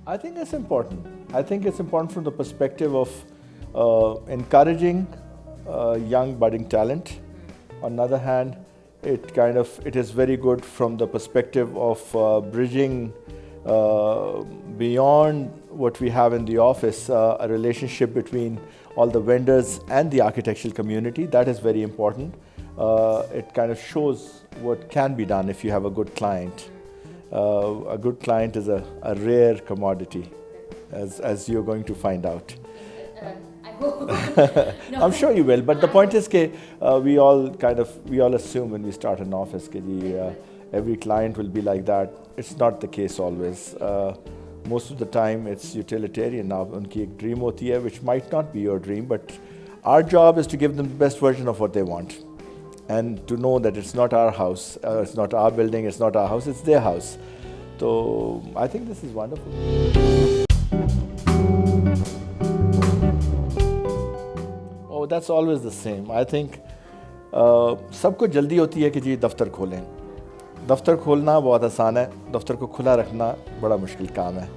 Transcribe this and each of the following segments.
I think it's important. I think it's important from the perspective of encouraging young budding talent. On the other hand, it is very good from the perspective of bridging beyond what we have in the office, a relationship between all the vendors and the architectural community. That is very important. It kind of shows what can be done if you have a good client. A good client is a rare commodity, as you're going to find out. I hope. No. I'm sure you will, but the point is that we all assume when we start an office that every client will be like that. It's not the case always. Most of the time it's utilitarian. Now, उनकी एक dream होती है, which might not be your dream, but our job is to give them the best version of what they want. And to know that it's not our house, it's not our building, it's not our house, it's their house. So I think this is wonderful. Oh, that's always the same. I think सबको जल्दी होती है कि जी दफ्तर खोलें. दफ्तर खोलना बहुत आसान है, दफ्तर को खुला रखना बड़ा मुश्किल काम है.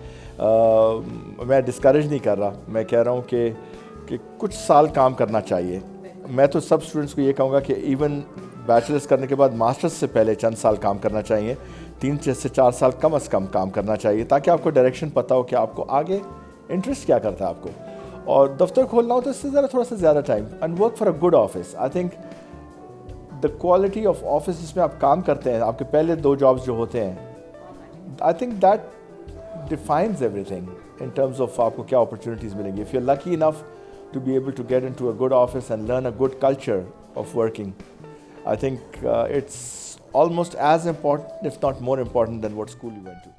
मैं डिस्करेज नहीं कर रहा, मैं कह रहा हूँ कि कुछ साल काम करना चाहिए. मैं तो सब स्टूडेंट्स को ये कहूँगा कि इवन बैचलर्स करने के बाद मास्टर्स से पहले चंद साल काम करना चाहिए. 3 से 4 साल कम से कम काम करना चाहिए, ताकि आपको डायरेक्शन पता हो कि आपको आगे इंटरेस्ट क्या करता है आपको. और दफ्तर खोलना हो तो इससे थोड़ा सा ज़्यादा time. And work for a good office. I think the quality of office जिसमें आप काम करते हैं, आपके पहले 2 जॉब्स जो होते हैं, I think that defines everything in terms of आपको क्या अपॉर्चुनिटीज़ मिलेंगी. If you are lucky enough to be able to get into a good office and learn a good culture of working, I think it's almost as important, if not more important, than what school you went to.